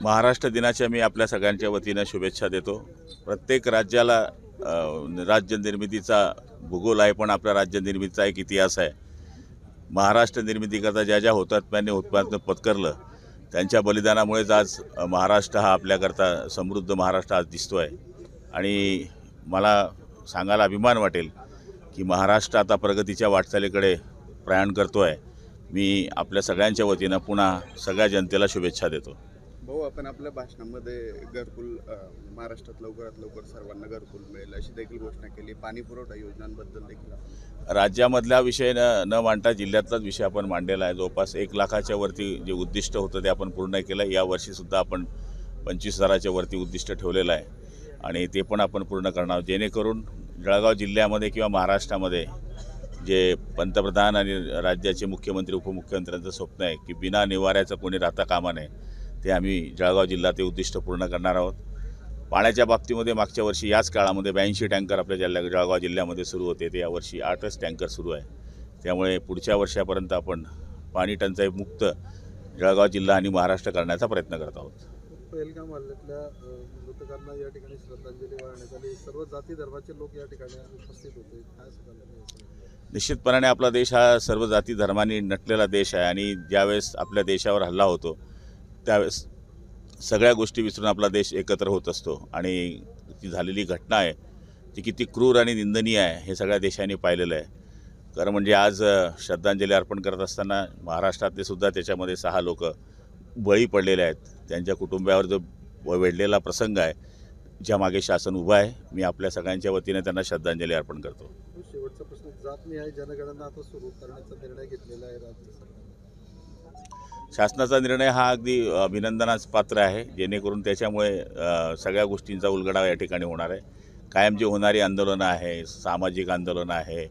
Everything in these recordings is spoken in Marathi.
महाराष्ट्र दिनाच्या मी आपल्या सगळ्यांच्या वतीनं शुभेच्छा देतो। प्रत्येक राज्याला राज्य निर्मितीचा भूगोल आहे, पण आपल्या राज्य निर्मितीचा एक इतिहास आहे। महाराष्ट्र निर्मितीकरता ज्या ज्या हुतात्म्यांनी उत्पन्न पत्करलं त्यांच्या बलिदानामुळेच आज महाराष्ट्र हा आपल्याकरता समृद्ध महाराष्ट्र आज दिसतो आहे। आणि मला सांगायला अभिमान वाटेल की महाराष्ट्र आता प्रगतीच्या वाटचालीकडे प्रयाण करतो आहे। मी आपल्या सगळ्यांच्या वतीनं पुन्हा सगळ्या जनतेला शुभेच्छा देतो। भाऊ, आपण आपल्या भाषणामध्ये घरकुल महाराष्ट्रात लवकरात लवकर सर्वांना घरकुल मिळेल अशी देखील घोषणा केली। पाणी पुरवठा योजनांबद्दल देखील राज्यामधला विषय न मांडता जिल्ह्यातलाच विषय आपण मांडलेला आहे। जवळपास 1 लाखाच्या वरती जे उद्दिष्ट होतं ते आपण पूर्ण केलं। यावर्षीसुद्धा आपण 25,000च्या वरती उद्दिष्ट ठेवलेलं आहे आणि ते पण आपण पूर्ण करणार, जेणेकरून जळगाव जिल्ह्यामध्ये किंवा महाराष्ट्रामध्ये जे पंतप्रधान आणि राज्याचे मुख्यमंत्री उपमुख्यमंत्र्यांचं स्वप्न आहे की बिना निवाऱ्याचं कोणी राहता कामा नये, ते आम्ही जळगाव जिल्हा ते उद्दिष्ट पूर्ण करणार आहोत। पाण्याच्या बाबतीमध्ये मागच्या वर्षी याच काळामध्ये 82 टँकर आपल्या जळगाव जिल्ह्यामध्ये सुरू होते, ते यावर्षी 8च टँकर सुरू आहे। त्यामुळे पुढच्या वर्षापर्यंत आपण पाणी टंचाई मुक्त जळगाव जिल्हा आणि महाराष्ट्र करण्याचा प्रयत्न करत आहोत। पहिलगाम हल्ल्यातल्या मृतकांना या ठिकाणी श्रद्धांजली वाहण्यात आली। सर्व जाती धर्माचे लोक या ठिकाणी उपस्थित होते। काय सांगाल? निश्चितपणाने आपला देश हा सर्व जाती धर्मांनी नटलेला देश आहे आणि ज्यावेळेस आपल्या देशावर हल्ला होतो त्यावेळेस सगळ्या गोष्टी विसरून आपला देश एकत्र होत असतो आणि ती झालेली घटना आहे ती किती क्रूर आणि निंदनीय आहे हे सगळ्या देशांनी पाहिलेलं आहे। कारण म्हणजे आज श्रद्धांजली अर्पण करत असताना महाराष्ट्रातले सुद्धा त्याच्यामध्ये 6 लोक बळी पडलेले आहेत। त्यांच्या कुटुंबावर जो वेढलेला प्रसंग आहे, ज्यामागे शासन उभं आहे, मी आपल्या सगळ्यांच्या वतीने त्यांना श्रद्धांजली अर्पण करतो। शेवटचा प्रश्न, जातनिहाय जनगणना आता सुरू करण्याचा निर्णय घेतलेला आहे राज्य सरकारने। शासनाचा निर्णय हा अगदी अभिनंदनास पात्र आहे, जेणेकरून त्याच्यामुळे सगळ्या गोष्टींचा उलगडा या ठिकाणी होणार आहे। कायम जी होणारी आंदोलनं आहे, सामाजिक आंदोलनं आहे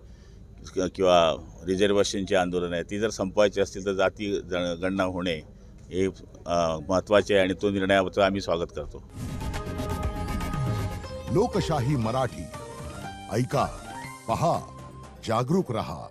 किंवा रिझर्वेशनची आंदोलनं आहे, ती जर संपवायची असतील तर जाती गणना होणे हे महत्त्वाचे आहे आणि तो निर्णयाचं आम्ही स्वागत करतो। लोकशाही मराठी ऐका, पहा, जागरूक रहा।